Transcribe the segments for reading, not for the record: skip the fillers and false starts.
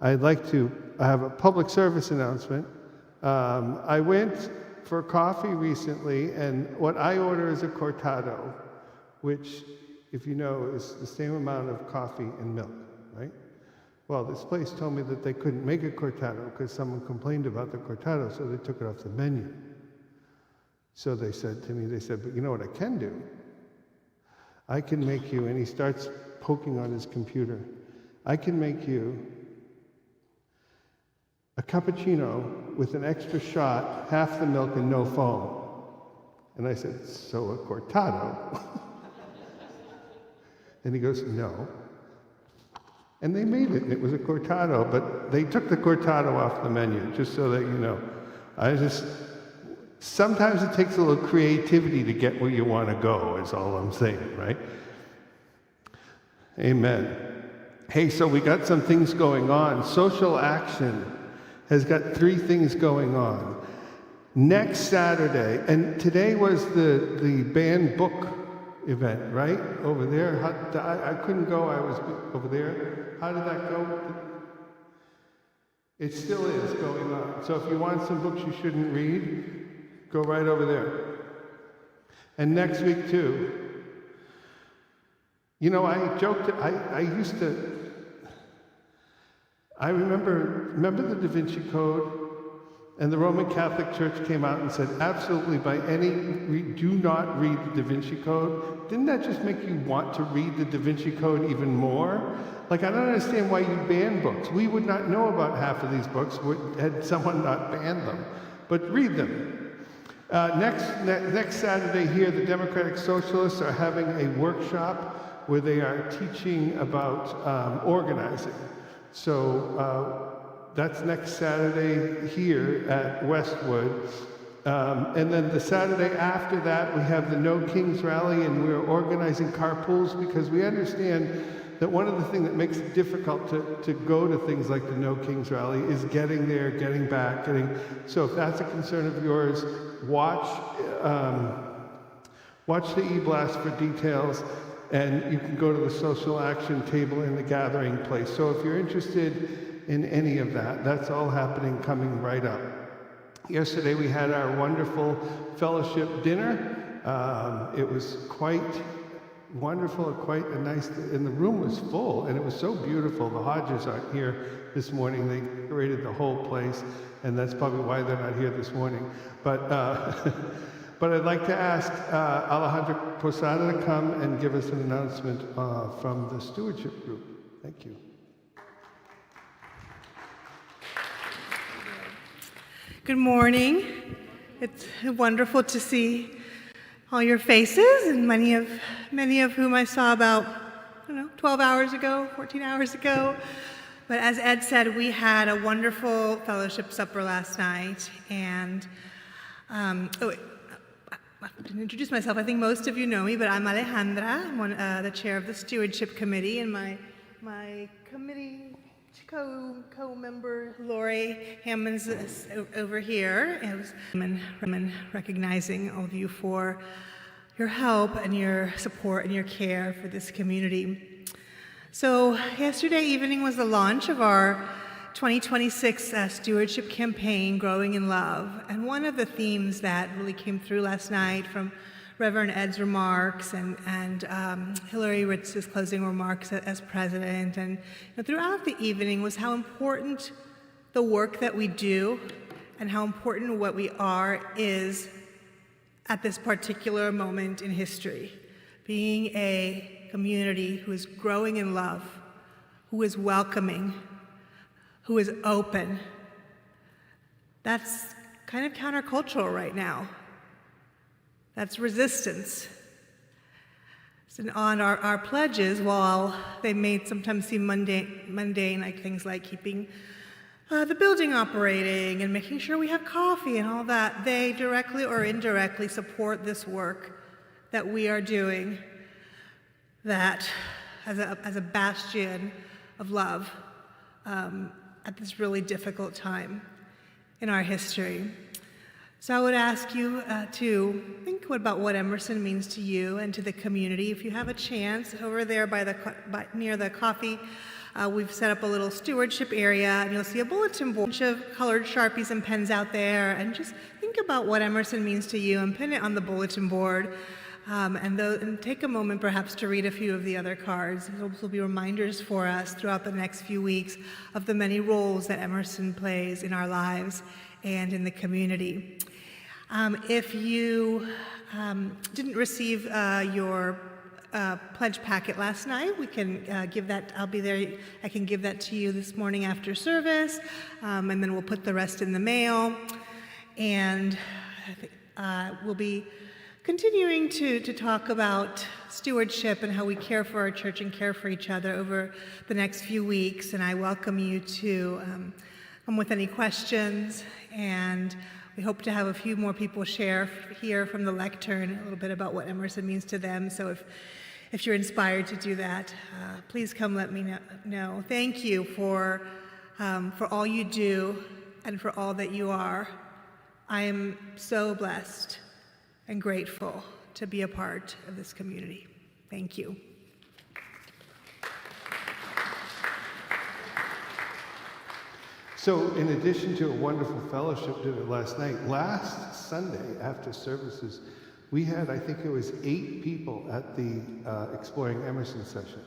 I'd like to have a public service announcement. I went for coffee recently, and what I order is a cortado, which, if you know, is the same amount of coffee and milk, right? Well, this place told me that they couldn't make a cortado because someone complained about the cortado, so they took it off the menu. So they said to me, but you know what I can do? I can make you, and he starts poking on his computer, I can make you a cappuccino with an extra shot, half the milk and no foam. And I said, so a cortado? And he goes, no. And they made it. It was a cortado, but they took the cortado off the menu, just so that you know. Sometimes it takes a little creativity to get where you want to go, is all I'm saying, right? Amen. Hey, so we got some things going on. Social Action has got 3 things going on. Next Saturday, and today was the banned book event, right? Over there. I couldn't go, I was over there. How did that go? It still is going on. So if you want some books you shouldn't read, go right over there. And next week too. You know, I joked, I remember the Da Vinci Code, and the Roman Catholic Church came out and said, absolutely, do not read the Da Vinci Code. Didn't that just make you want to read the Da Vinci Code even more? Like, I don't understand why you ban books. We would not know about half of these books had someone not banned them. But read them. Next Saturday here, the Democratic Socialists are having a workshop where they are teaching about organizing. So that's next Saturday here at Westwood. And then the Saturday after that, we have the No Kings Rally, and we're organizing carpools because we understand that one of the things that makes it difficult to go to things like the No Kings Rally is getting there, getting back, so if that's a concern of yours, watch the e-blast for details, and you can go to the social action table in the gathering place. So if you're interested in any of that, that's all happening, coming right up. Yesterday we had our wonderful fellowship dinner. It was quite wonderful, quite a nice, and the room was full, and it was so beautiful. The Hodges aren't here this morning. They decorated the whole place, and that's probably why they're not here this morning. But but I'd like to ask Alejandra Posada to come and give us an announcement from the stewardship group. Thank you. Good morning. It's wonderful to see all your faces, and many of whom I saw about, 12 hours ago, 14 hours ago. But as Ed said, we had a wonderful fellowship supper last night, and I didn't introduce myself. I think most of you know me, but I'm Alejandra. I'm the chair of the Stewardship Committee, and my committee co-member Lori Hammonds is over here. It was recognizing all of you for your help and your support and your care for this community. So yesterday evening was the launch of our 2026 stewardship campaign, Growing in Love. And one of the themes that really came through last night from Reverend Ed's remarks and Hillary Ritz's closing remarks as president, and throughout the evening was how important the work that we do and how important what we are is at this particular moment in history. Being a community who is growing in love, who is welcoming, who is open. That's kind of countercultural right now. That's resistance. And on our pledges, while they may sometimes seem mundane, like things like keeping the building operating and making sure we have coffee and all that, they directly or indirectly support this work that we are doing, that as a bastion of love at this really difficult time in our history. So I would ask you to think about what Emerson means to you and to the community. If you have a chance, over there near the coffee We've set up a little stewardship area, and you'll see a bulletin board, a bunch of colored Sharpies and pens out there, and just think about what Emerson means to you and pin it on the bulletin board. And take a moment perhaps to read a few of the other cards. Those will be reminders for us throughout the next few weeks of the many roles that Emerson plays in our lives and in the community. If you didn't receive your pledge packet last night, we can give that, I'll be there, I can give that to you this morning after service, and then we'll put the rest in the mail. And we'll be continuing to talk about stewardship and how we care for our church and care for each other over the next few weeks. And I welcome you to come with any questions. And we hope to have a few more people share here from the lectern a little bit about what Emerson means to them. So if you're inspired to do that, please come let me know. Thank you for all you do and for all that you are. I am so blessed and grateful to be a part of this community. Thank you. So in addition to a wonderful fellowship dinner last night, last Sunday after services, we had, I think it was 8 people at the Exploring Emerson session.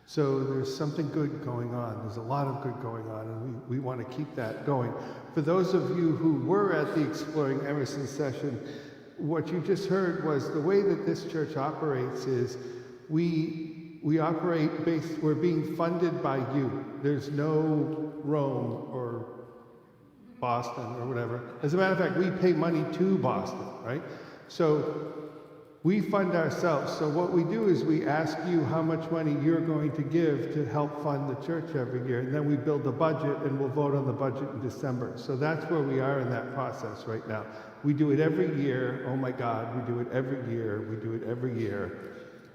So there's something good going on. There's a lot of good going on, and we want to keep that going. For those of you who were at the Exploring Emerson session, what you just heard was the way that this church operates is we operate based, we're being funded by you. There's no Rome or Boston or whatever. As a matter of fact, we pay money to Boston, right? So we fund ourselves. So what we do is we ask you how much money you're going to give to help fund the church every year. And then we build a budget and we'll vote on the budget in December. So that's where we are in that process right now. We do it every year. Oh my God, we do it every year. We do it every year.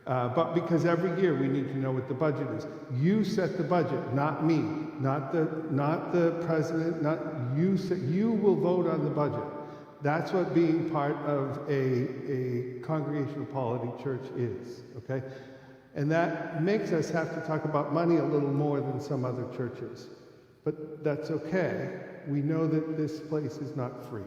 But because every year we need to know what the budget is. You set the budget, not me, not the president, not you. You will vote on the budget. That's what being part of a congregational polity church is, okay? And that makes us have to talk about money a little more than some other churches. But that's okay. We know that this place is not free.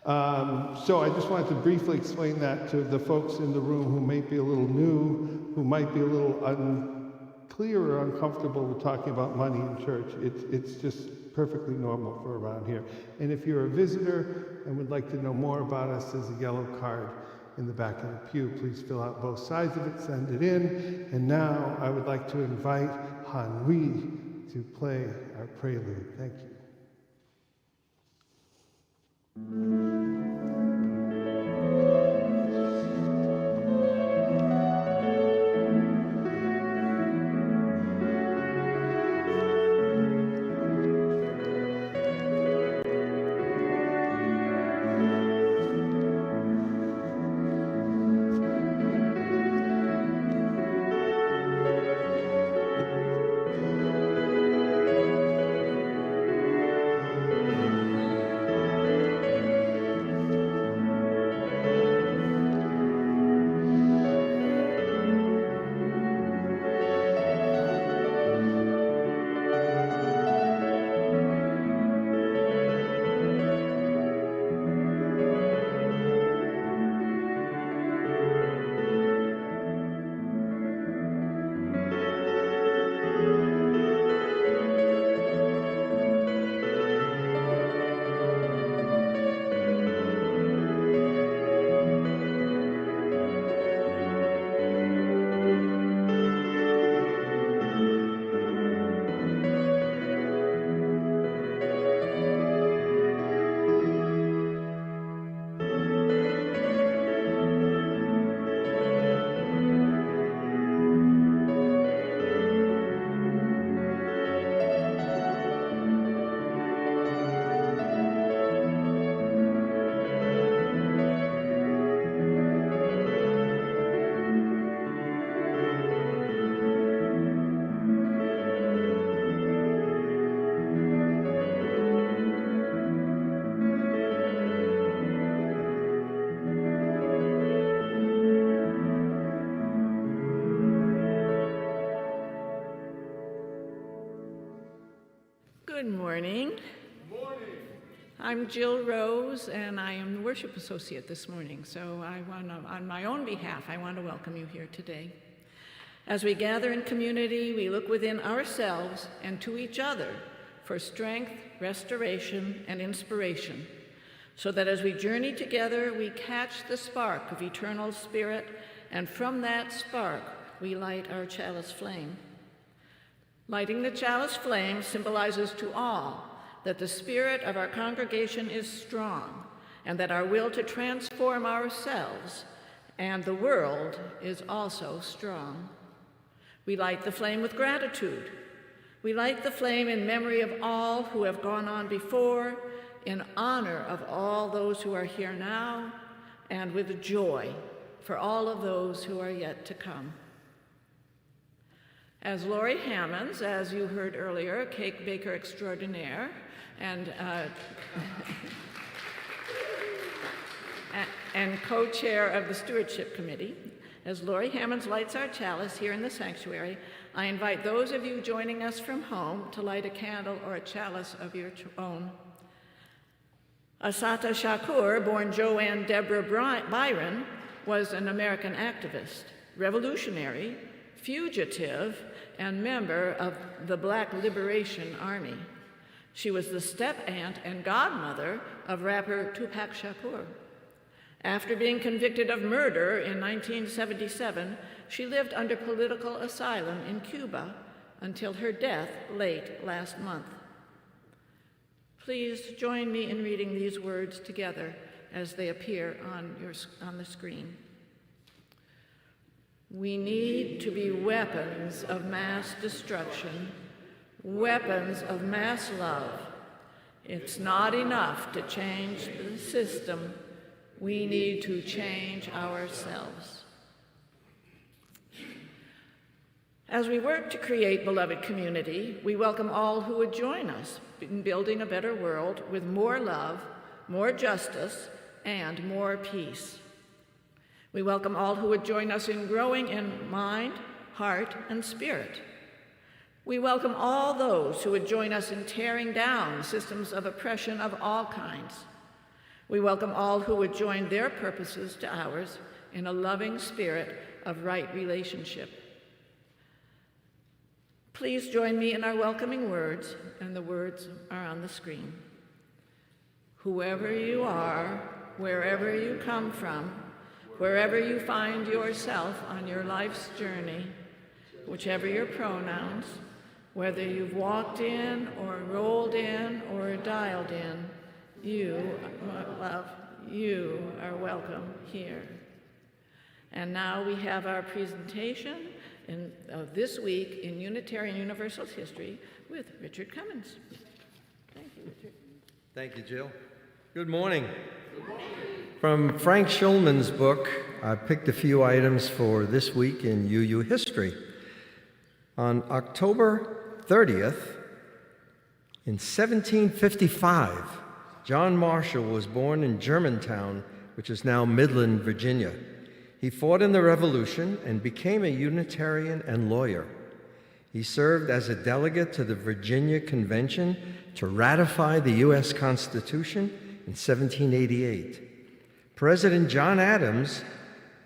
So I just wanted to briefly explain that to the folks in the room who may be a little new, who might be a little unclear or uncomfortable with talking about money in church. It's just perfectly normal for around here. And if you're a visitor and would like to know more about us, there's a yellow card in the back of the pew. Please fill out both sides of it, send it in. And now I would like to invite Henri to play our prelude. Thank you. Good morning. Good morning. I'm Jill Rose, and I am the worship associate this morning. So on my own behalf, I want to welcome you here today. As we gather in community, we look within ourselves and to each other for strength, restoration, and inspiration, so that as we journey together, we catch the spark of eternal spirit, and from that spark, we light our chalice flame. Lighting the chalice flame symbolizes to all that the spirit of our congregation is strong, and that our will to transform ourselves and the world is also strong. We light the flame with gratitude. We light the flame in memory of all who have gone on before, in honor of all those who are here now, and with joy for all of those who are yet to come. As Laurie Hammonds, as you heard earlier, cake baker extraordinaire, and co-chair of the Stewardship Committee, as Laurie Hammonds lights our chalice here in the sanctuary, I invite those of you joining us from home to light a candle or a chalice of your own. Assata Shakur, born Joanne Deborah Byron, was an American activist, revolutionary, fugitive, and member of the Black Liberation Army. She was the step-aunt and godmother of rapper Tupac Shakur. After being convicted of murder in 1977, she lived under political asylum in Cuba until her death late last month. Please join me in reading these words together as they appear on the screen. We need to be weapons of mass destruction, weapons of mass love. It's not enough to change the system. We need to change ourselves. As we work to create beloved community, we welcome all who would join us in building a better world with more love, more justice, and more peace. We welcome all who would join us in growing in mind, heart, and spirit. We welcome all those who would join us in tearing down systems of oppression of all kinds. We welcome all who would join their purposes to ours in a loving spirit of right relationship. Please join me in our welcoming words, and the words are on the screen. Whoever you are, wherever you come from, wherever you find yourself on your life's journey, whichever your pronouns, whether you've walked in or rolled in or dialed in, you are welcome here. And now we have our presentation of this week in Unitarian Universalist history with Richard Cummins. Thank you, Richard. Thank you, Jill. Good morning. From Frank Schulman's book, I picked a few items for this week in UU history. On October 30th, in 1755, John Marshall was born in Germantown, which is now Midland, Virginia. He fought in the Revolution and became a Unitarian and lawyer. He served as a delegate to the Virginia Convention to ratify the U.S. Constitution in 1788. President John Adams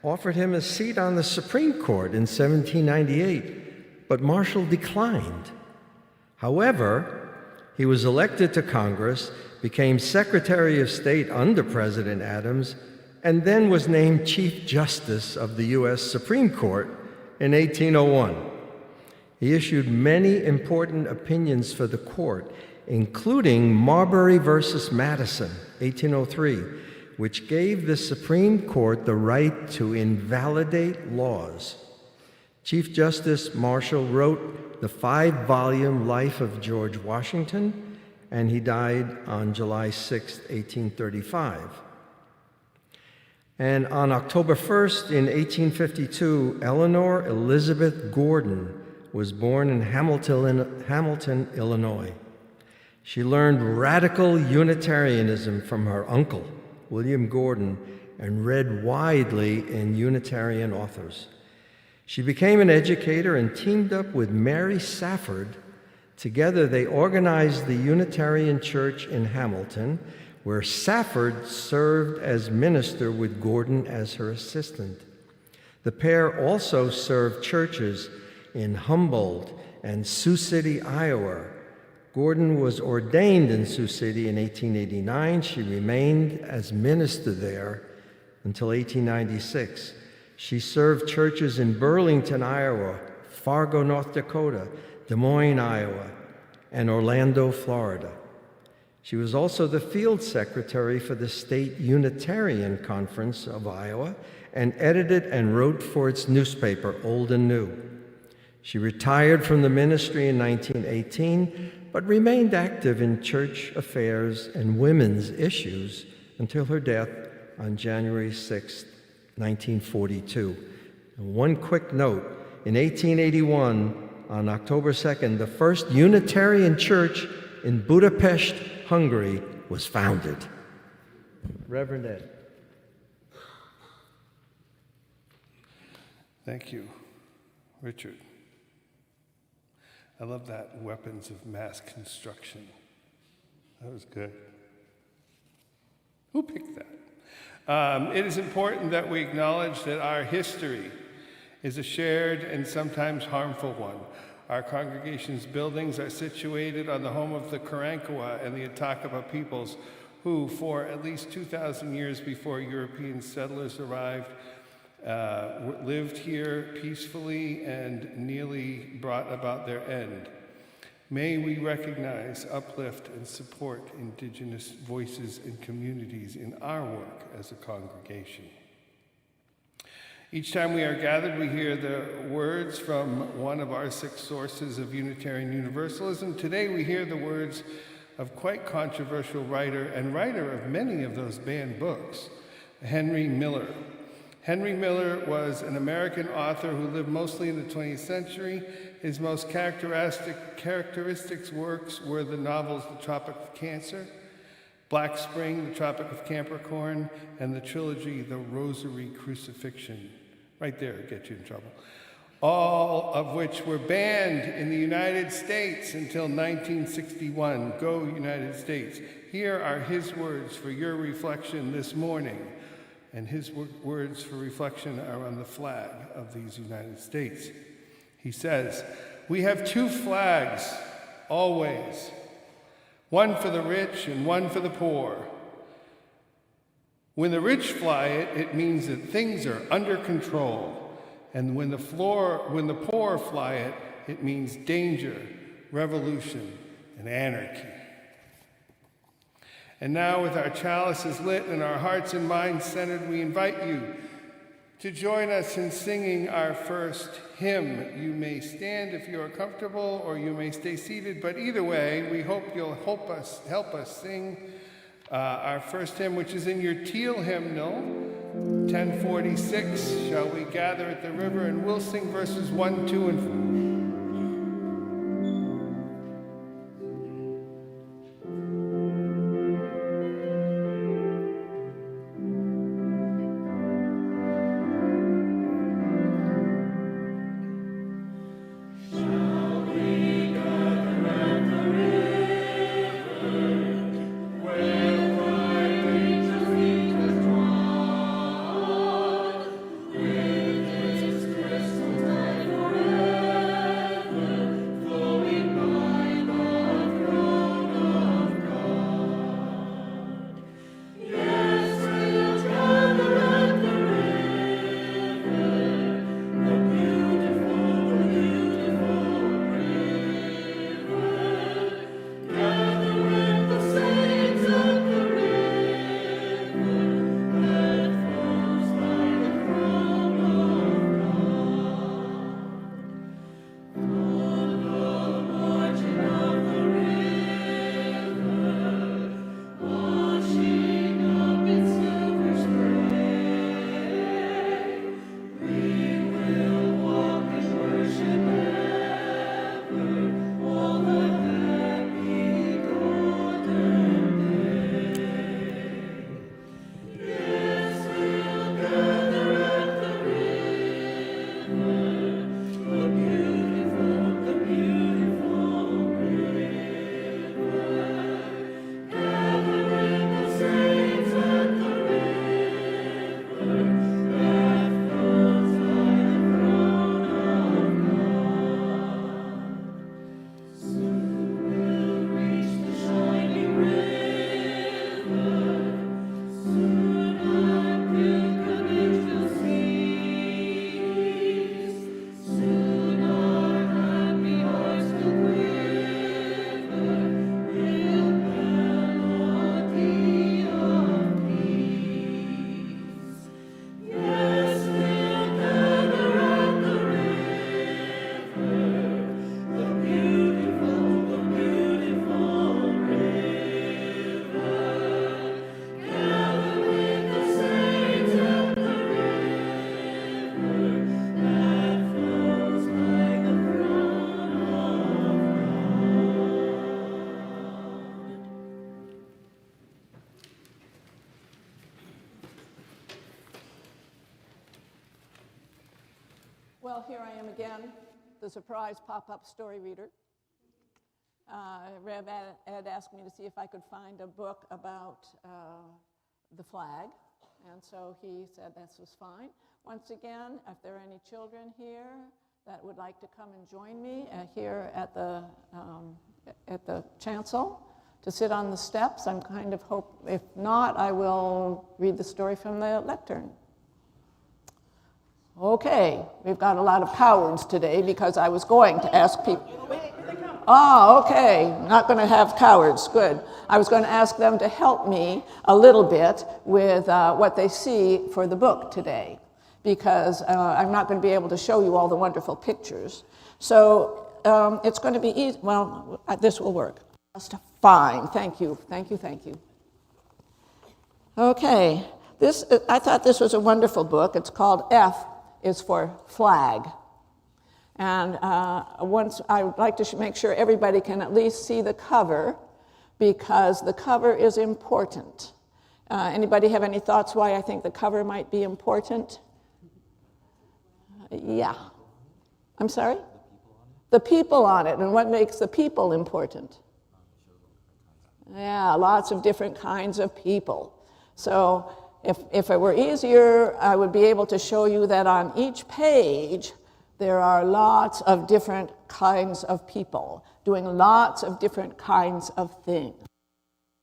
offered him a seat on the Supreme Court in 1798, but Marshall declined. However, he was elected to Congress, became Secretary of State under President Adams, and then was named Chief Justice of the U.S. Supreme Court in 1801. He issued many important opinions for the court, including Marbury versus Madison, 1803, which gave the Supreme Court the right to invalidate laws. Chief Justice Marshall wrote the 5-volume Life of George Washington, and he died on July 6, 1835. And on October 1st, in 1852, Eleanor Elizabeth Gordon was born in Hamilton, Illinois. She learned radical Unitarianism from her uncle, William Gordon, and read widely in Unitarian authors. She became an educator and teamed up with Mary Safford, Together, they organized the Unitarian Church in Hamilton, where Safford served as minister with Gordon as her assistant. The pair also served churches in Humboldt and Sioux City, Iowa. Gordon was ordained in Sioux City in 1889. She remained as minister there until 1896. She served churches in Burlington, Iowa, Fargo, North Dakota, Des Moines, Iowa, and Orlando, Florida. She was also the field secretary for the State Unitarian Conference of Iowa and edited and wrote for its newspaper, Old and New. She retired from the ministry in 1918, but remained active in church affairs and women's issues until her death on January 6, 1942. And one quick note, in 1881, on October 2nd, the first Unitarian church in Budapest, Hungary, was founded. Reverend Ed. Thank you, Richard. I love that weapons of mass construction. That was good. Who picked that? It is important that we acknowledge that our history is a shared and sometimes harmful one. Our congregation's buildings are situated on the home of the Karankawa and the Atakapa peoples, who, for at least 2,000 years before European settlers arrived, lived here peacefully and nearly brought about their end. May we recognize, uplift, and support Indigenous voices and communities in our work as a congregation. Each time we are gathered, we hear the words from one of our 6 sources of Unitarian Universalism. Today we hear the words of quite controversial writer and writer of many of those banned books, Henry Miller. Henry Miller was an American author who lived mostly in the 20th century. His most characteristic works were the novels The Tropic of Cancer, Black Spring, The Tropic of Capricorn, and the trilogy The Rosary Crucifixion. Right there, get you in trouble. All of which were banned in the United States until 1961. Go United States. Here are his words for your reflection this morning. And his words for reflection are on the flag of these United States. He says, "We have 2 flags, always. One for the rich and one for the poor. When the rich fly it, it means that things are under control. And when the poor fly it, it means danger, revolution, and anarchy." And now, with our chalices lit and our hearts and minds centered, we invite you to join us in singing our first hymn. You may stand if you are comfortable, or you may stay seated, but either way, we hope you'll help us sing our first hymn, which is in your teal hymnal, 1046, Shall We Gather at the River, and we'll sing verses 1, 2, and 4. Forever. Well, here I am again, the surprise pop-up story reader. Rev Ed asked me to see if I could find a book about the flag, and so he said this was fine. Once again, if there are any children here that would like to come and join me here at the chancel to sit on the steps, I'm kind of hope. If not, I will read the story from the lectern. Okay, we've got a lot of cowards today because I was going to ask people. Oh, okay, not going to have cowards, good. I was going to ask them to help me a little bit with what they see for the book today, because I'm not going to be able to show you all the wonderful pictures. So it's going to be easy. Well, this will work. Just fine, thank you, thank you, thank you. Okay, I thought this was a wonderful book. It's called F is for Flag. And once I would like to make sure everybody can at least see the cover, because the cover is important. Anybody have any thoughts why I think the cover might be important? Yeah. I'm sorry? The people on it, and what makes the people important? Yeah, lots of different kinds of people. So if it were easier, I would be able to show you that on each page there are lots of different kinds of people doing lots of different kinds of things.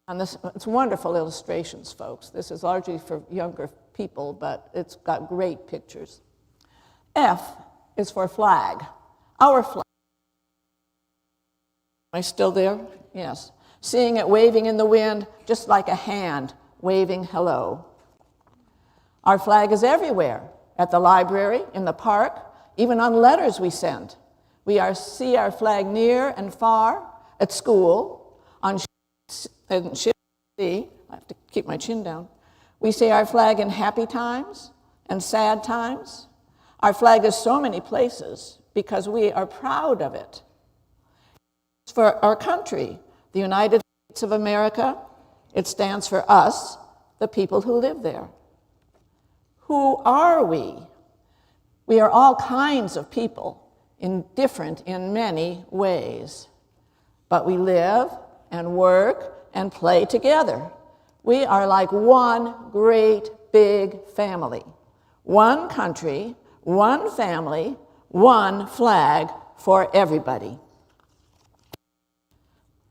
And it's wonderful illustrations, folks. This is largely for younger people, but it's got great pictures. F is for flag, our flag. Am I still there? Yes. Seeing it waving in the wind, just like a hand waving hello. Our flag is everywhere, at the library, in the park, even on letters we send. We see our flag near and far, at school, on ships, I have to keep my chin down. We see our flag in happy times and sad times. Our flag is so many places because we are proud of it. It's for our country, the United States of America. It stands for us, the people who live there. Who are we? We are all kinds of people, different in many ways. But we live and work and play together. We are like one great big family. One country, one family, one flag for everybody.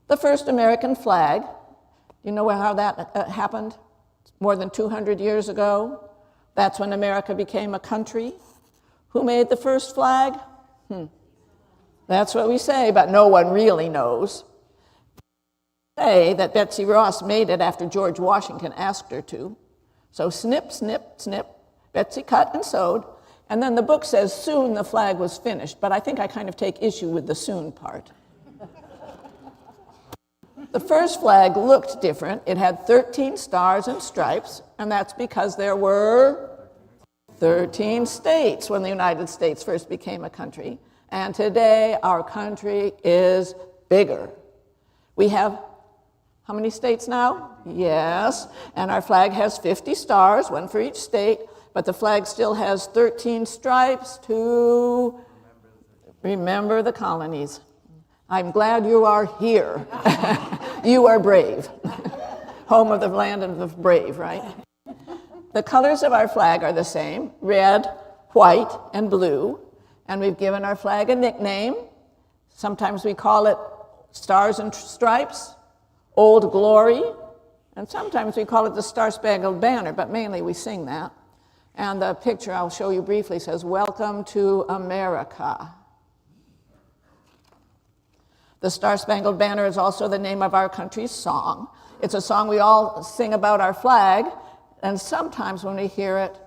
The first American flag, you know how that happened? More than 200 years ago. That's when America became a country. Who made the first flag? That's what we say, but no one really knows. We say that Betsy Ross made it after George Washington asked her to. So snip, snip, snip, Betsy cut and sewed, and then the book says soon the flag was finished, but I think I kind of take issue with the soon part. The first flag looked different. It had 13 stars and stripes, and that's because there were 13 states when the United States first became a country. And today, our country is bigger. We have how many states now? Yes, and our flag has 50 stars, one for each state, but the flag still has 13 stripes to remember the colonies. I'm glad you are here. You are brave. Home of the land of the brave, right? The colors of our flag are the same, red, white, and blue. And we've given our flag a nickname. Sometimes we call it Stars and Stripes, Old Glory, and sometimes we call it the Star-Spangled Banner, but mainly we sing that. And the picture I'll show you briefly says, "Welcome to America." The Star-Spangled Banner is also the name of our country's song. It's a song we all sing about our flag, and sometimes when we hear it,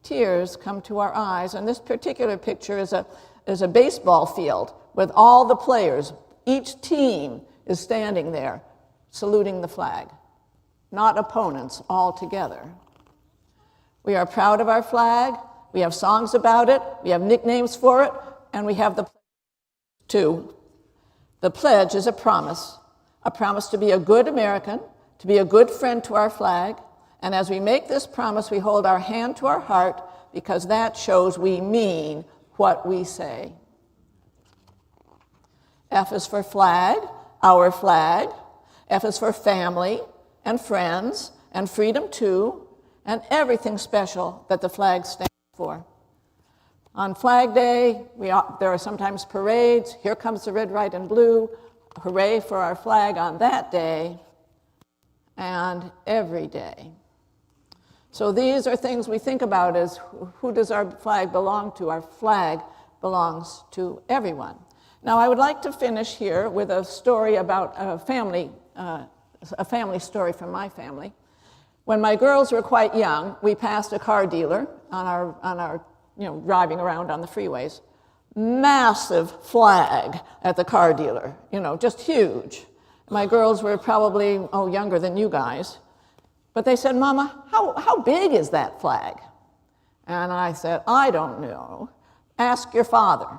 tears come to our eyes. And this particular picture is a baseball field with all the players. Each team is standing there saluting the flag, not opponents, all together. We are proud of our flag. We have songs about it. We have nicknames for it, and we have the pledge too. The pledge is a promise to be a good American, to be a good friend to our flag. And as we make this promise, we hold our hand to our heart because that shows we mean what we say. F is for flag, our flag. F is for family and friends and freedom too, and everything special that the flag stands for. On Flag Day, there are sometimes parades. Here comes the red, white, and blue. Hooray for our flag on that day and every day. So these are things we think about as who does our flag belong to? Our flag belongs to everyone. Now I would like to finish here with a story about a family story from my family. When my girls were quite young, we passed a car dealer on our driving around on the freeways. Massive flag at the car dealer, just huge. My girls were probably, younger than you guys. But they said, Mama, how big is that flag? And I said, I don't know. Ask your father.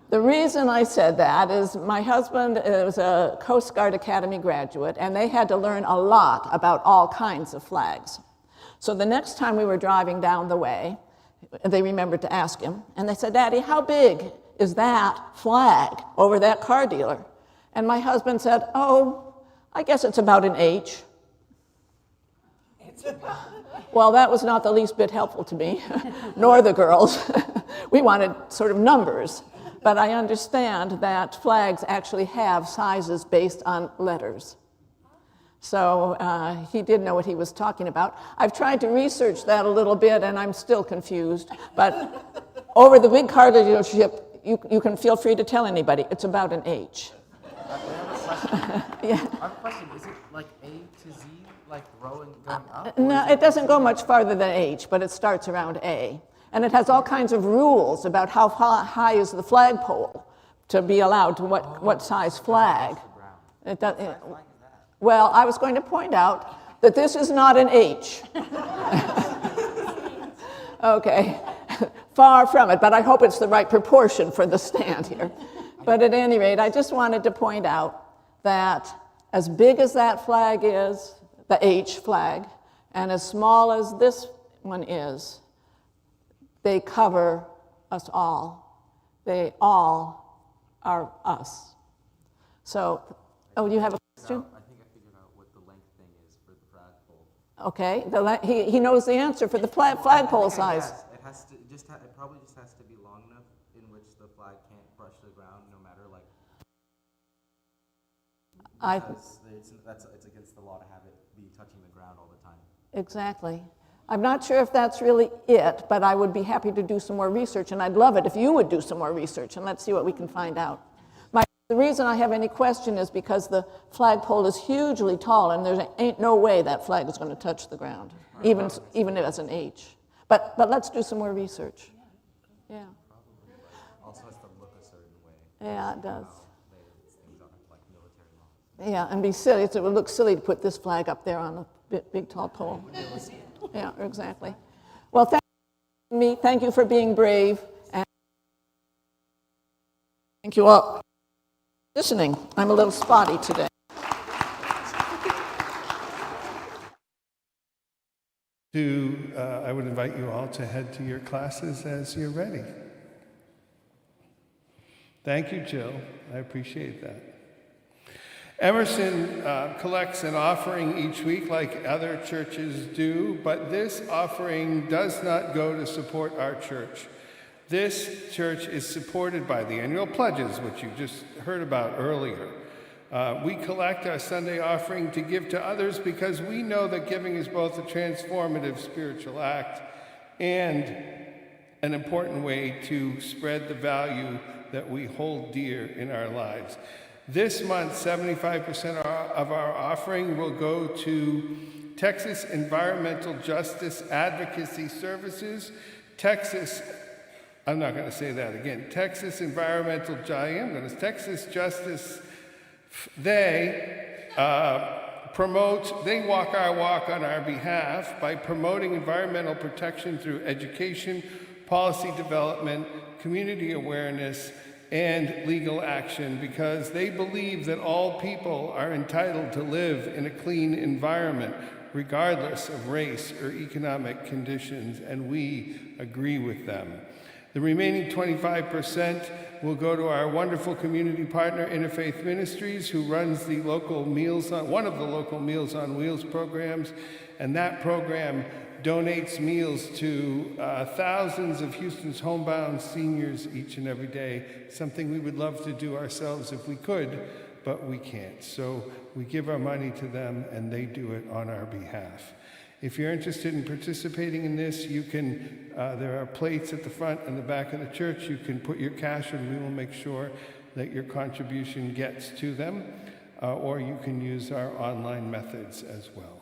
The reason I said that is my husband was a Coast Guard Academy graduate, and they had to learn a lot about all kinds of flags. So the next time we were driving down the way, they remembered to ask him, and they said, Daddy, how big is that flag over that car dealer? And my husband said, I guess it's about an H. Well, that was not the least bit helpful to me, nor the girls. We wanted sort of numbers. But I understand that flags actually have sizes based on letters. So he did know what he was talking about. I've tried to research that a little bit, and I'm still confused. But over the big car dealership, you can feel free to tell anybody, it's about an H. I have a question. Yeah. I have a question. Is it like A to Z, like going up? No, it doesn't go much farther than H, but it starts around A. And it has all kinds of rules about how high is the flagpole to be allowed to what size flag. It does, well, I was going to point out that this is not an H. Okay, far from it, but I hope it's the right proportion for the stand here. But at any rate, I just wanted to point out that as big as that flag is, the H flag, and as small as this one is, they cover us all. They all are us. So, you have a question? I think I figured out what the length thing is for the flagpole. Okay, he knows the answer for the flagpole size. It has to it probably just has to be long enough in which the flag can't brush the ground, no matter because it's against the law to have it be touching the ground all the time. Exactly. I'm not sure if that's really it, but I would be happy to do some more research, and I'd love it if you would do some more research, and let's see what we can find out. The reason I have any question is because the flagpole is hugely tall, and there ain't no way that flag is going to touch the ground, even as an H. But let's do some more research. Yeah. Also has to look a certain way. Yeah, it does. Things aren't like military law. Yeah, and be silly. It would look silly to put this flag up there on a big tall pole. Yeah, exactly. Well, thank you for being brave, and thank you all for listening. I'm a little spotty today. I would invite you all to head to your classes as you're ready. Thank you, Jill. I appreciate that. Emerson collects an offering each week like other churches do, but this offering does not go to support our church. This church is supported by the annual pledges, which you just heard about earlier. We collect our Sunday offering to give to others because we know that giving is both a transformative spiritual act and an important way to spread the value that we hold dear in our lives. This month, 75% of our offering will go to Texas Environmental Justice Advocacy Services, Texas Justice. They walk our walk on our behalf by promoting environmental protection through education, policy development, community awareness, and legal action because they believe that all people are entitled to live in a clean environment regardless of race or economic conditions, and we agree with them. The remaining 25% will go to our wonderful community partner, Interfaith Ministries, who runs the local one of the local Meals on Wheels programs, and that program donates meals to thousands of Houston's homebound seniors each and every day, something we would love to do ourselves if we could, but we can't. So we give our money to them, and they do it on our behalf. If you're interested in participating in this, you can, there are plates at the front and the back of the church. You can put your cash and we will make sure that your contribution gets to them, or you can use our online methods as well.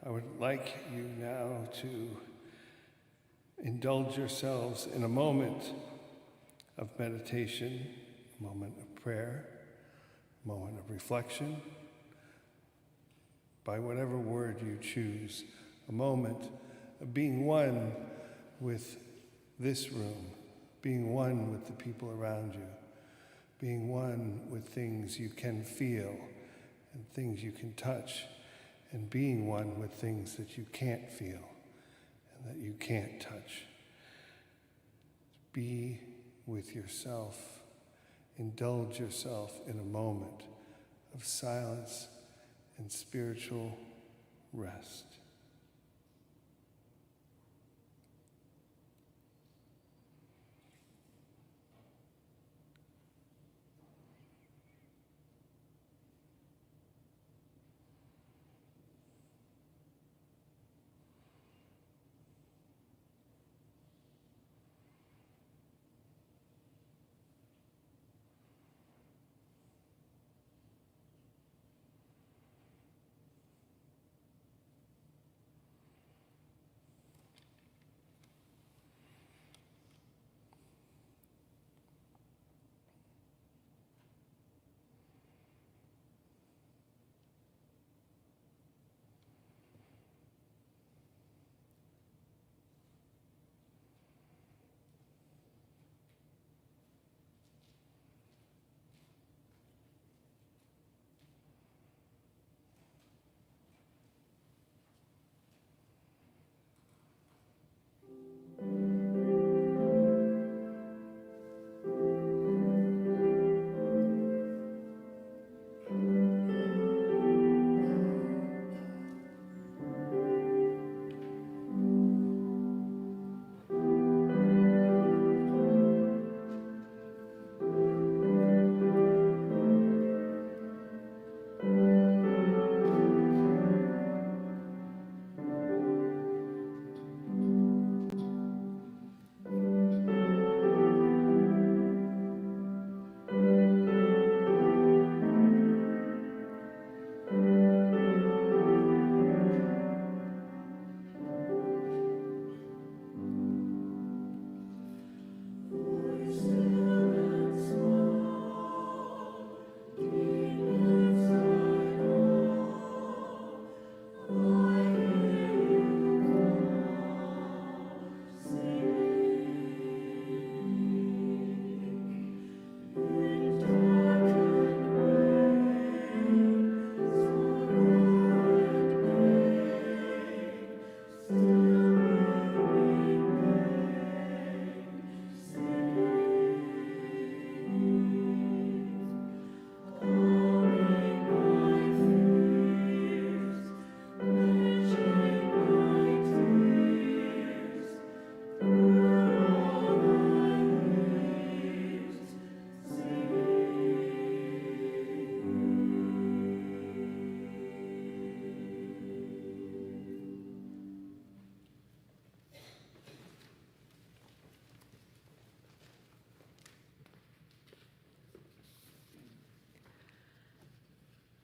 I would like you now to indulge yourselves in a moment of meditation, a moment of prayer, a moment of reflection, by whatever word you choose, a moment of being one with this room, being one with the people around you, being one with things you can feel and things you can touch, and being one with things that you can't feel and that you can't touch. Be with yourself. Indulge yourself in a moment of silence and spiritual rest.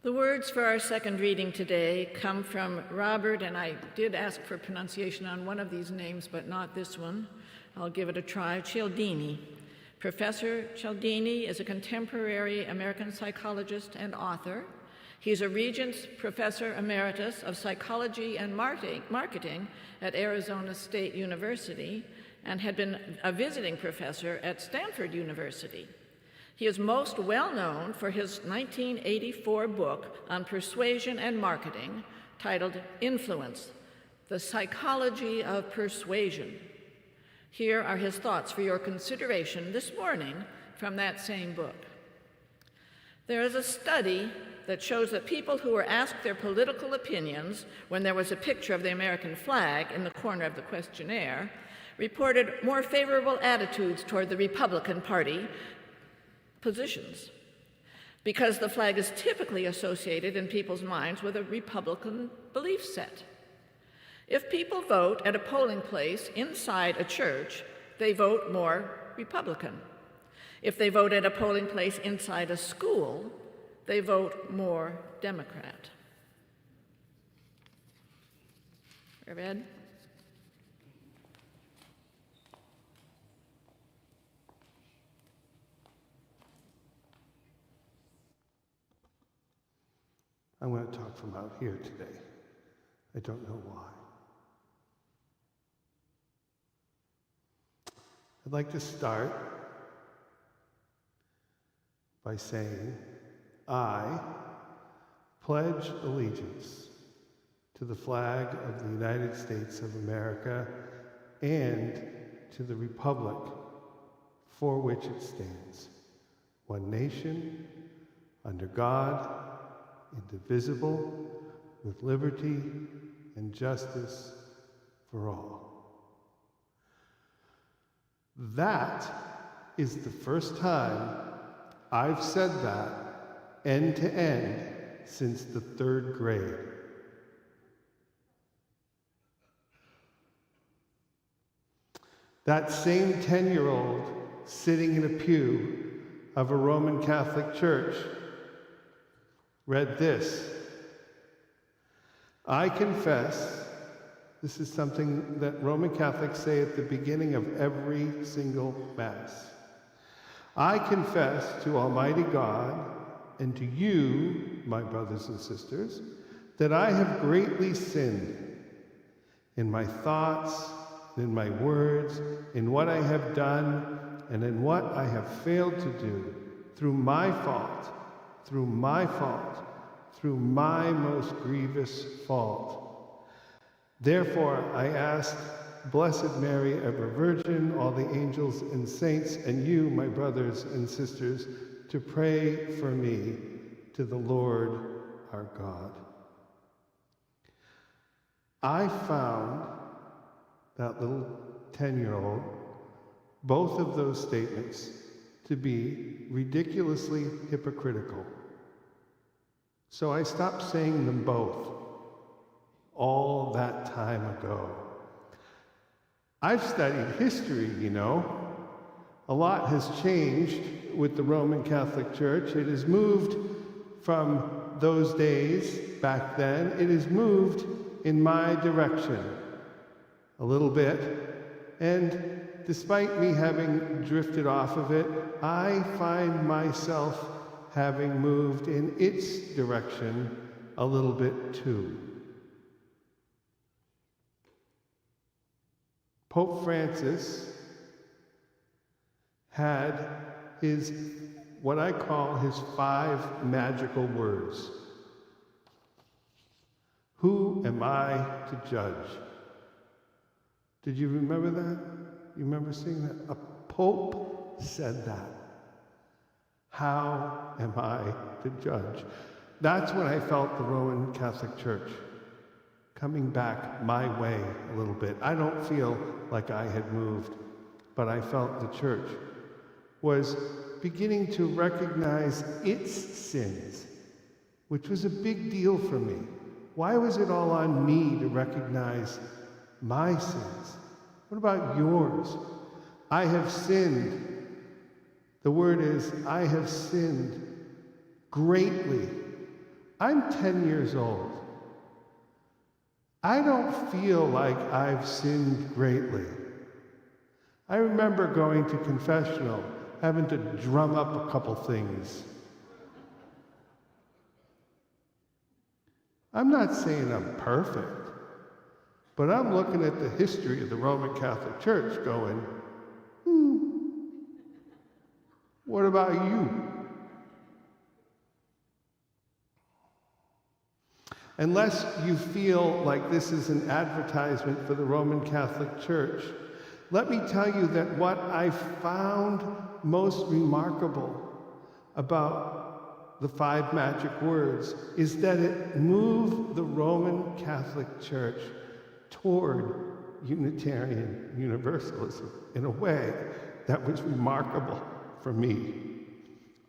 The words for our second reading today come from Robert, and I did ask for pronunciation on one of these names, but not this one. I'll give it a try. Cialdini. Professor Cialdini is a contemporary American psychologist and author. He's a Regents Professor Emeritus of Psychology and Marketing at Arizona State University and had been a visiting professor at Stanford University. He is most well known for his 1984 book on persuasion and marketing titled Influence, The Psychology of Persuasion. Here are his thoughts for your consideration this morning from that same book. There is a study that shows that people who were asked their political opinions when there was a picture of the American flag in the corner of the questionnaire reported more favorable attitudes toward the Republican Party positions, because the flag is typically associated in people's minds with a Republican belief set. If people vote at a polling place inside a church, they vote more Republican. If they vote at a polling place inside a school, they vote more Democrat. Ed? I'm going to talk from out here today. I don't know why. I'd like to start by saying, I pledge allegiance to the flag of the United States of America and to the republic for which it stands, one nation, under God, indivisible, with liberty and justice for all. That is the first time I've said that end to end since the 3rd grade. That same 10-year-old sitting in a pew of a Roman Catholic church read this: I confess, this is something that Roman Catholics say at the beginning of every single Mass. I confess to Almighty God and to you, my brothers and sisters, that I have greatly sinned in my thoughts, in my words, in what I have done, and in what I have failed to do, through my fault, through my most grievous fault. Therefore, I ask Blessed Mary, ever Virgin, all the angels and saints, and you, my brothers and sisters, to pray for me to the Lord our God. I found that little 10-year-old, both of those statements, to be ridiculously hypocritical. So I stopped saying them both all that time ago. I've studied history, you know. A lot has changed with the Roman Catholic Church. It has moved from those days back then. It has moved in my direction a little bit. And despite me having drifted off of it, I find myself having moved in its direction a little bit too. Pope Francis had his, what I call his 5 magical words. Who am I to judge? Did you remember that? You remember seeing that? A pope said that. How am I to judge? That's when I felt the Roman Catholic Church coming back my way a little bit. I don't feel like I had moved, but I felt the church was beginning to recognize its sins, which was a big deal for me. Why was it all on me to recognize my sins? What about yours? I have sinned. The word is, I have sinned greatly I'm 10 years old. I don't feel like I've sinned greatly. I remember going to confessional, having to drum up a couple things. I'm not saying I'm perfect, but I'm looking at the history of the Roman Catholic Church going, what about you? Unless you feel like this is an advertisement for the Roman Catholic Church, let me tell you that what I found most remarkable about the 5 magic words is that it moved the Roman Catholic Church toward Unitarian Universalism in a way that was remarkable for me.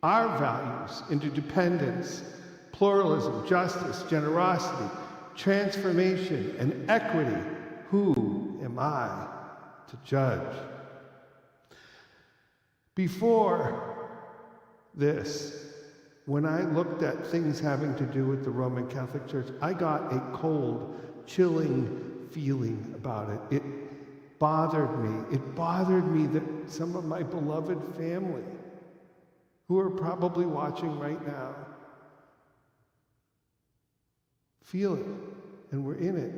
Our values, interdependence, pluralism, justice, generosity, transformation, and equity. Who am I to judge? Before this, when I looked at things having to do with the Roman Catholic Church, I got a cold, chilling feeling about it. It bothered me. It bothered me that some of my beloved family, who are probably watching right now, feel it, and we're in it,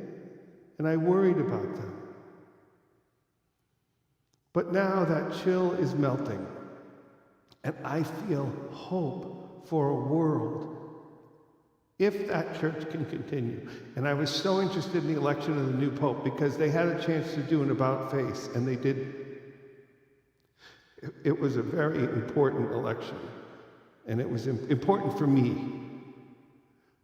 and I worried about them. But now that chill is melting, and I feel hope for a world if that church can continue. And I was so interested in the election of the new pope because they had a chance to do an about-face, and they did. It was a very important election, and it was important for me.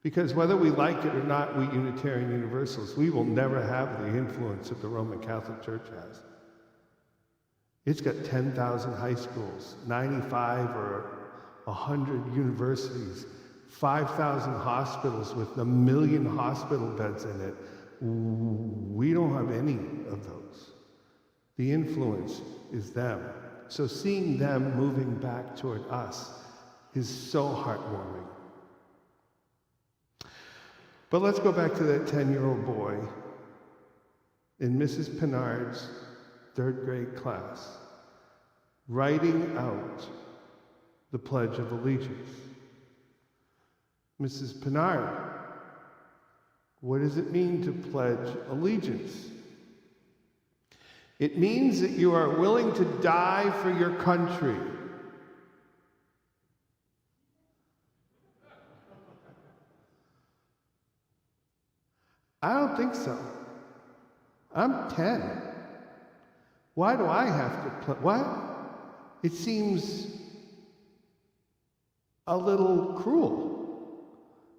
Because whether we like it or not, we Unitarian Universalists, we will never have the influence that the Roman Catholic Church has. It's got 10,000 high schools, 95 or 100 universities, 5,000 hospitals with 1 million hospital beds in it. We don't have any of those. The influence is them. So seeing them moving back toward us is so heartwarming. But let's go back to that 10-year-old boy in Mrs. Pinard's 3rd grade class, writing out the Pledge of Allegiance. Mrs. Pinard, what does it mean to pledge allegiance? It means that you are willing to die for your country. I don't think so. I'm 10. Why do I have to pledge? What? It seems a little cruel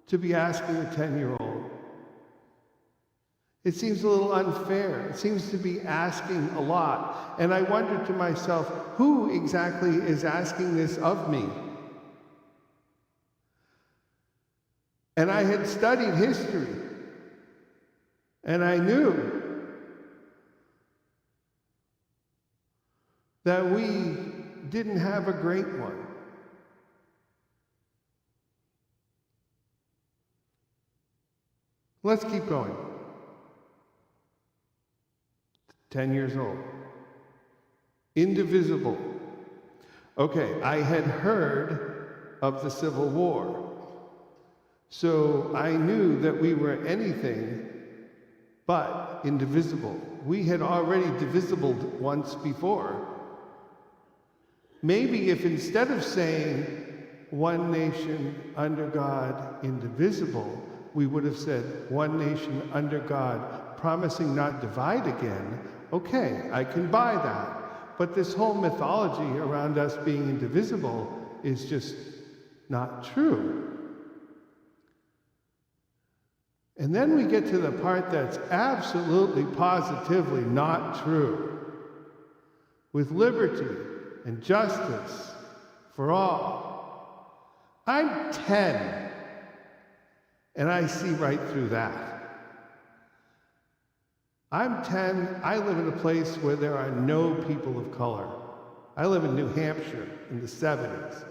to be asking a 10-year-old. It seems a little unfair. It seems to be asking a lot. And I wonder to myself, who exactly is asking this of me? And I had studied history, and I knew that we didn't have a great one. Let's keep going. 10 years old. Indivisible. Okay, I had heard of the Civil War. So I knew that we were anything but indivisible. We had already divisible once before. Maybe if instead of saying one nation under God, indivisible, we would have said one nation under God, promising not to divide again, okay, I can buy that. But this whole mythology around us being indivisible is just not true. And then we get to the part that's absolutely, positively not true. With liberty and justice for all. I'm 10, and I see right through that. I'm 10, I live in a place where there are no people of color. I live in New Hampshire in the 70s.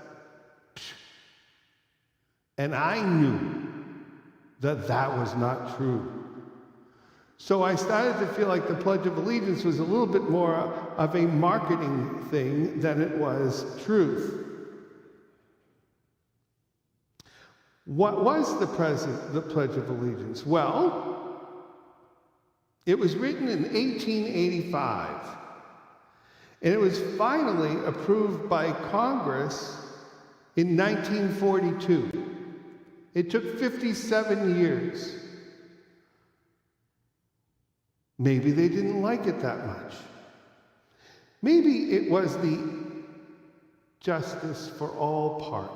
And I knew that that was not true. So I started to feel like the Pledge of Allegiance was a little bit more of a marketing thing than it was truth. What was the Pledge of Allegiance? Well, it was written in 1885, and it was finally approved by Congress in 1942. It took 57 years. Maybe they didn't like it that much. Maybe it was the justice for all part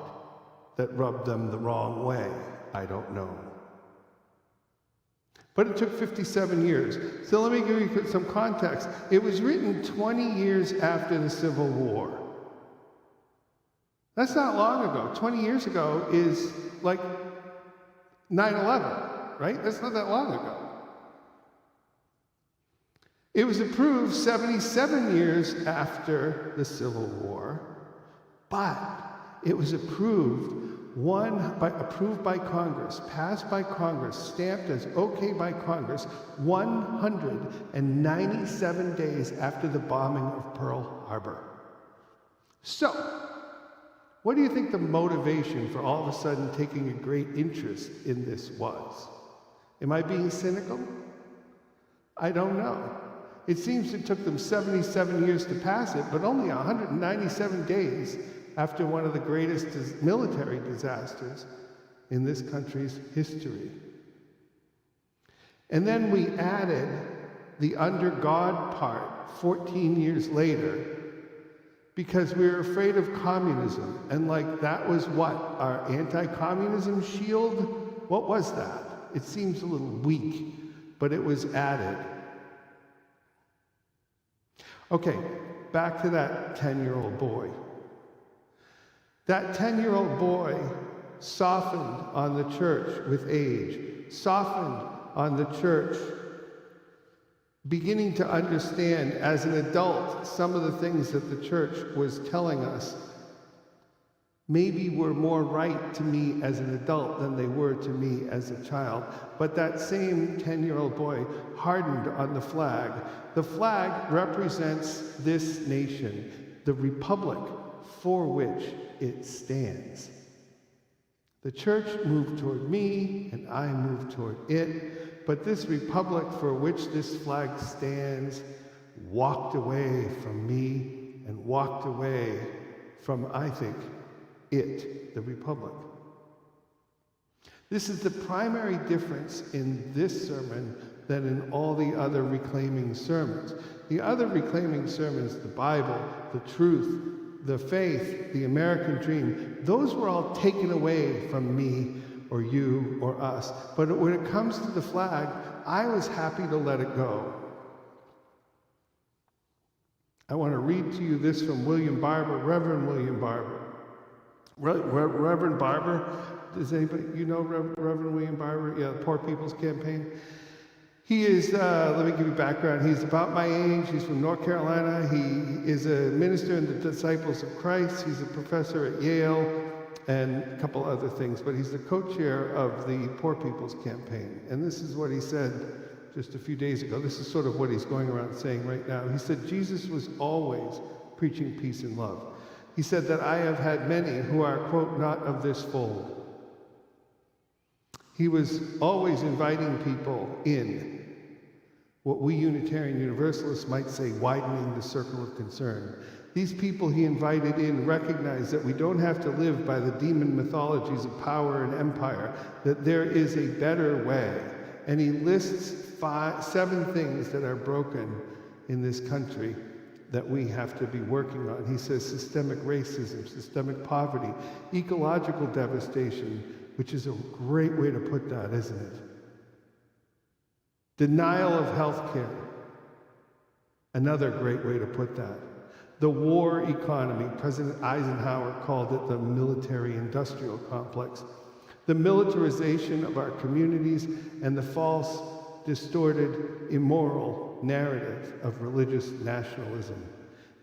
that rubbed them the wrong way. I don't know. But it took 57 years. So let me give you some context. It was written 20 years after the Civil War. That's not long ago. 20 years ago is like 9/11, right? That's not that long ago. It was approved 77 years after the Civil War, but it was approved by Congress, passed by Congress, stamped as okay by Congress 197 days after the bombing of Pearl Harbor. So, what do you think the motivation for all of a sudden taking a great interest in this was? Am I being cynical? I don't know. It seems it took them 77 years to pass it, but only 197 days after one of the greatest military disasters in this country's history. And then we added the under God part 14 years later because we were afraid of communism. And like that was what? Our anti-communism shield? What was that? It seems a little weak, but it was added. Okay, back to that 10-year-old boy. That 10-year-old boy softened on the church with age, softened on the church, beginning to understand as an adult some of the things that the church was telling us maybe were more right to me as an adult than they were to me as a child. But that same 10-year-old boy hardened on the flag. The flag represents this nation, the republic for which it stands. The church moved toward me, and I moved toward it, but this republic for which this flag stands walked away from me and walked away from, I think, it, the republic. This is the primary difference in this sermon than in all the other reclaiming sermons. The other reclaiming sermons, the Bible, the truth, the faith, the American dream, those were all taken away from me or you or us. But when it comes to the flag, I was happy to let it go. I want to read to you this from William Barber, Reverend William Barber. Reverend Barber, does anybody, you know Reverend William Barber? Yeah, the Poor People's Campaign. He is, let me give you background. He's about my age. He's from North Carolina. He is a minister in the Disciples of Christ. He's a professor at Yale and a couple other things. But he's the co-chair of the Poor People's Campaign. And this is what he said just a few days ago. This is sort of what he's going around saying right now. He said, Jesus was always preaching peace and love. He said that I have had many who are, quote, not of this fold. He was always inviting people in, what we Unitarian Universalists might say, widening the circle of concern. These people he invited in recognized that we don't have to live by the demon mythologies of power and empire, that there is a better way. And he lists 7 things that are broken in this country that we have to be working on. He says systemic racism, systemic poverty, ecological devastation, which is a great way to put that, isn't it? Denial of health care, another great way to put that. The war economy, President Eisenhower called it the military-industrial complex. The militarization of our communities and the false, distorted, immoral narrative of religious nationalism.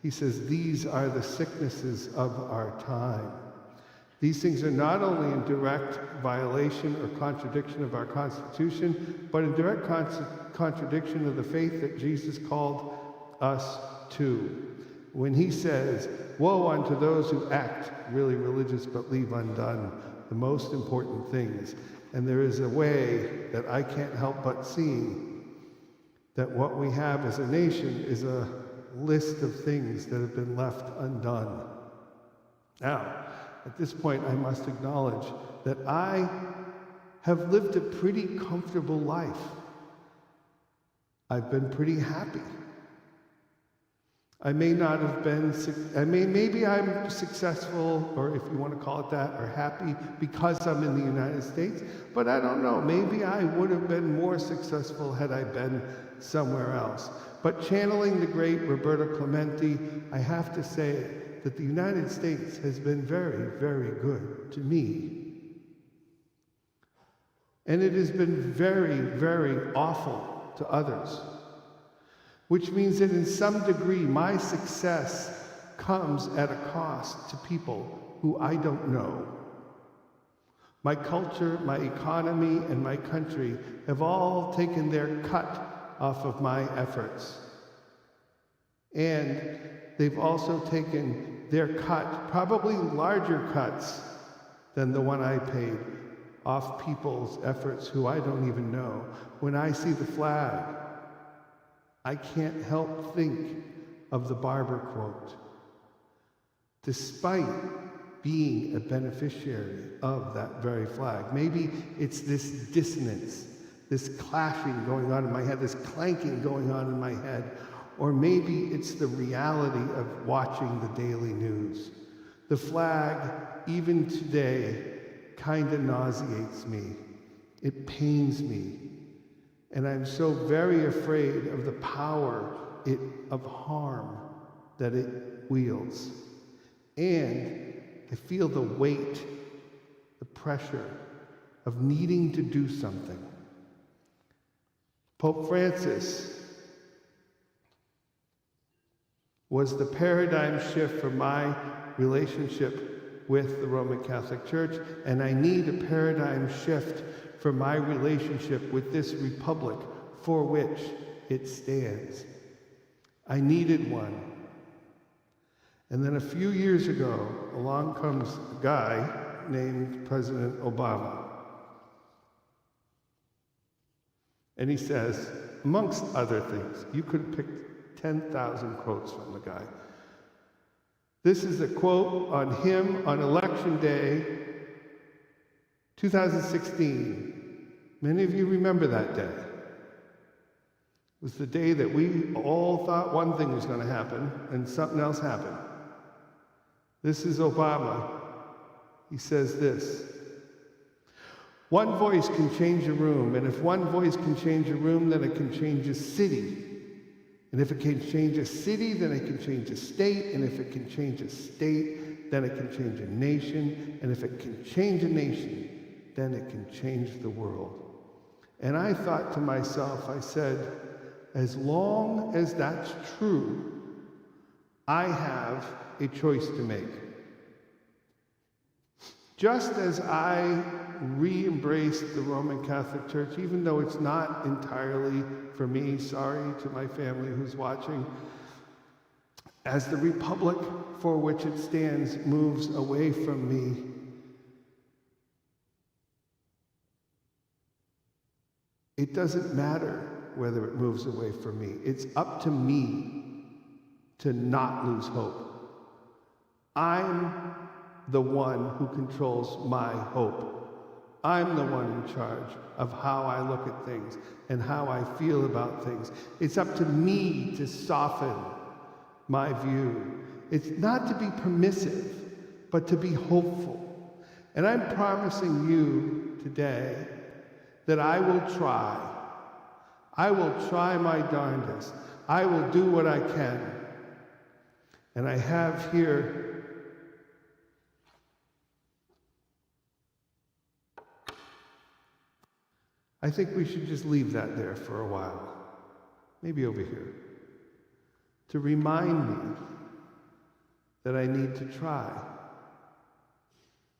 He says these are the sicknesses of our time. These things are not only in direct violation or contradiction of our Constitution, but in direct contradiction of the faith that Jesus called us to. When he says, "Woe unto those who act really religious but leave undone the most important things." And there is a way that I can't help but seeing that what we have as a nation is a list of things that have been left undone. Now, at this point, I must acknowledge that I have lived a pretty comfortable life. I've been pretty happy. I may not have been, maybe I'm successful, or if you want to call it that, or happy because I'm in the United States, but I don't know. Maybe I would have been more successful had I been somewhere else. But channeling the great Roberto Clemente, I have to say that the United States has been very, very good to me. And it has been very, very awful to others. Which means that in some degree, my success comes at a cost to people who I don't know. My culture, my economy, and my country have all taken their cut off of my efforts. And they've also taken their cut, probably larger cuts than the one I paid, off people's efforts who I don't even know. When I see the flag, I can't help think of the Barber quote. Despite being a beneficiary of that very flag, maybe it's this dissonance, this clashing going on in my head, this clanking going on in my head, or maybe it's the reality of watching the daily news. The flag, even today, kind of nauseates me. It pains me. And I'm so very afraid of the power of harm that it wields. And I feel the weight, the pressure of needing to do something. Pope Francis was the paradigm shift for my relationship with the Roman Catholic Church, and I need a paradigm shift for my relationship with this republic for which it stands. I needed one. And then a few years ago, along comes a guy named President Obama. And he says, amongst other things, you could have picked 10,000 quotes from the guy. This is a quote on him on Election Day, 2016. Many of you remember that day. It was the day that we all thought one thing was going to happen and something else happened. This is Obama. He says this: one voice can change a room, and if one voice can change a room, then it can change a city. And if it can change a city, then it can change a state. And if it can change a state, then it can change a nation. And if it can change a nation, then it can change the world. And I thought to myself, I said, as long as that's true, I have a choice to make. Just as I re-embraced the Roman Catholic Church, even though it's not entirely for me, sorry to my family who's watching, as the republic for which it stands moves away from me, it doesn't matter whether it moves away from me. It's up to me to not lose hope. I'm the one who controls my hope. I'm the one in charge of how I look at things and how I feel about things. It's up to me to soften my view. It's not to be permissive, but to be hopeful. And I'm promising you today that I will try. I will try my darndest. I will do what I can. And I have here I think we should just leave that there for a while, maybe over here, to remind me that I need to try.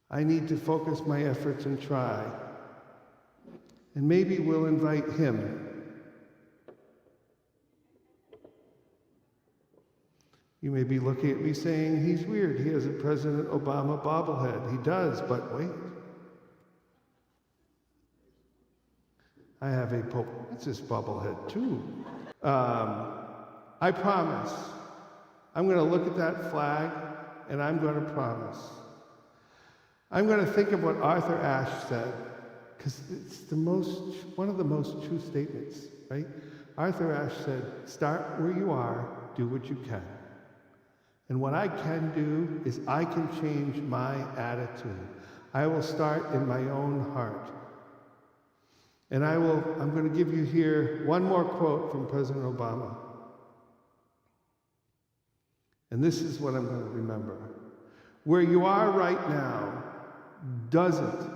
I need to focus my efforts and try. And maybe we'll invite him. You may be looking at me saying, he's weird. He has a President Obama bobblehead. He does, but wait. I have a Pope Francis bobblehead too. I promise. I'm going to look at that flag and I'm going to promise. I'm going to think of what Arthur Ashe said, because it's one of the most true statements, right? Arthur Ashe said, start where you are, do what you can. And what I can do is I can change my attitude. I will start in my own heart. And I'm going to give you here one more quote from President Obama. And this is what I'm going to remember. Where you are right now doesn't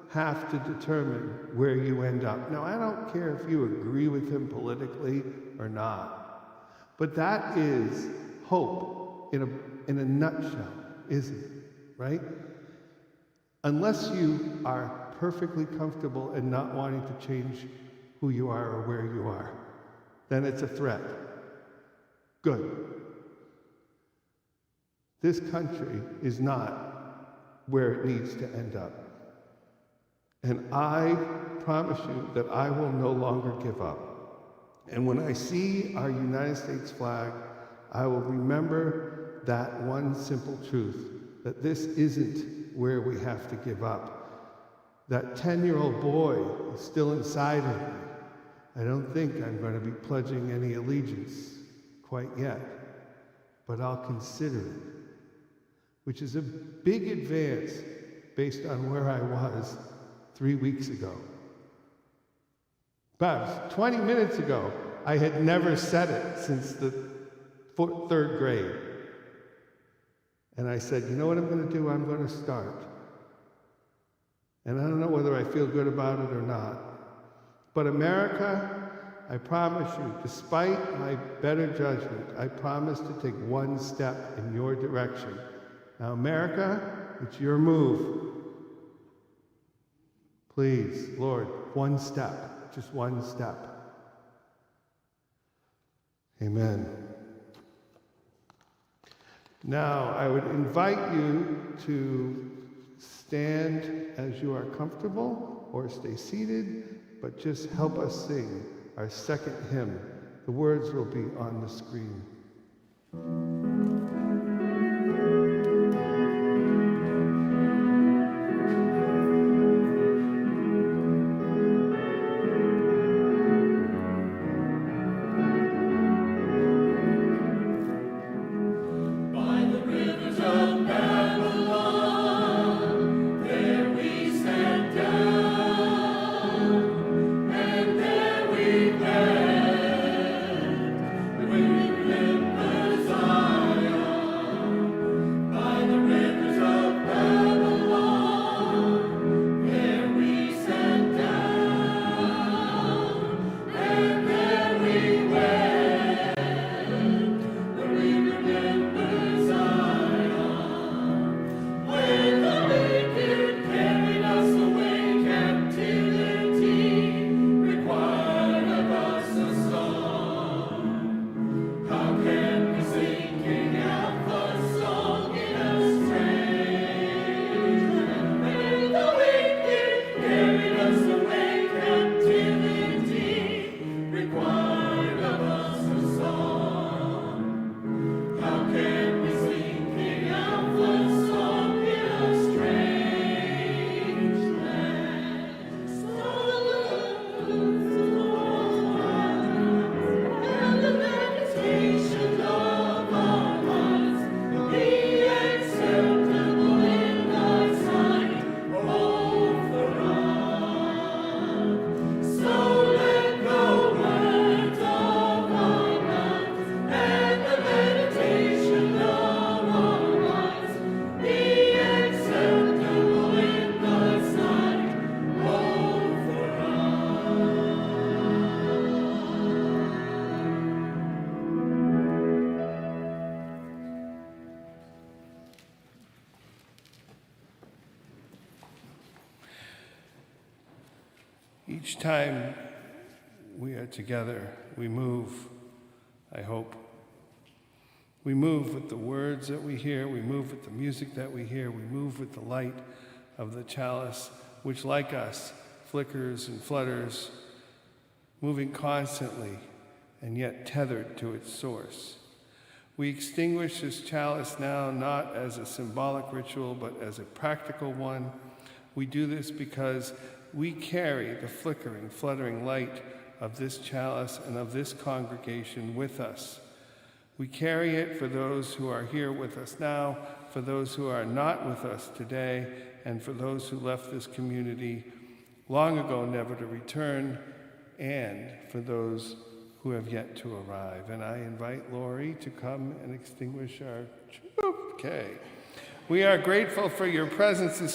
have to determine where you end up. Now, I don't care if you agree with him politically or not, but that is hope in a nutshell, isn't it? Right? Unless you are perfectly comfortable and not wanting to change who you are or where you are, then it's a threat. Good. This country is not where it needs to end up. And I promise you that I will no longer give up. And when I see our United States flag, I will remember that one simple truth, that this isn't where we have to give up. That 10-year-old boy is still inside of me. I don't think I'm going to be pledging any allegiance quite yet, but I'll consider it, which is a big advance based on where I was 3 weeks ago. About 20 minutes ago, I had never said it since the third grade. And I said, you know what I'm going to do? I'm going to start. And I don't know whether I feel good about it or not. But America, I promise you, despite my better judgment, I promise to take one step in your direction. Now, America, it's your move. Please, Lord, one step, just one step. Amen. Now, I would invite you to stand as you are comfortable or stay seated, but just help us sing our second hymn. The words will be on the screen. Zion. Each time we are together, we move, I hope. We move with the words that we hear, we move with the music that we hear, we move with the light of the chalice, which, like us, flickers and flutters, moving constantly and yet tethered to its source. We extinguish this chalice now not as a symbolic ritual, but as a practical one. We do this because we carry the flickering, fluttering light of this chalice and of this congregation with us. We carry it for those who are here with us now, for those who are not with us today, and for those who left this community long ago never to return, and for those who have yet to arrive. And I invite Lori to come and extinguish our... Okay. We are grateful for your presence this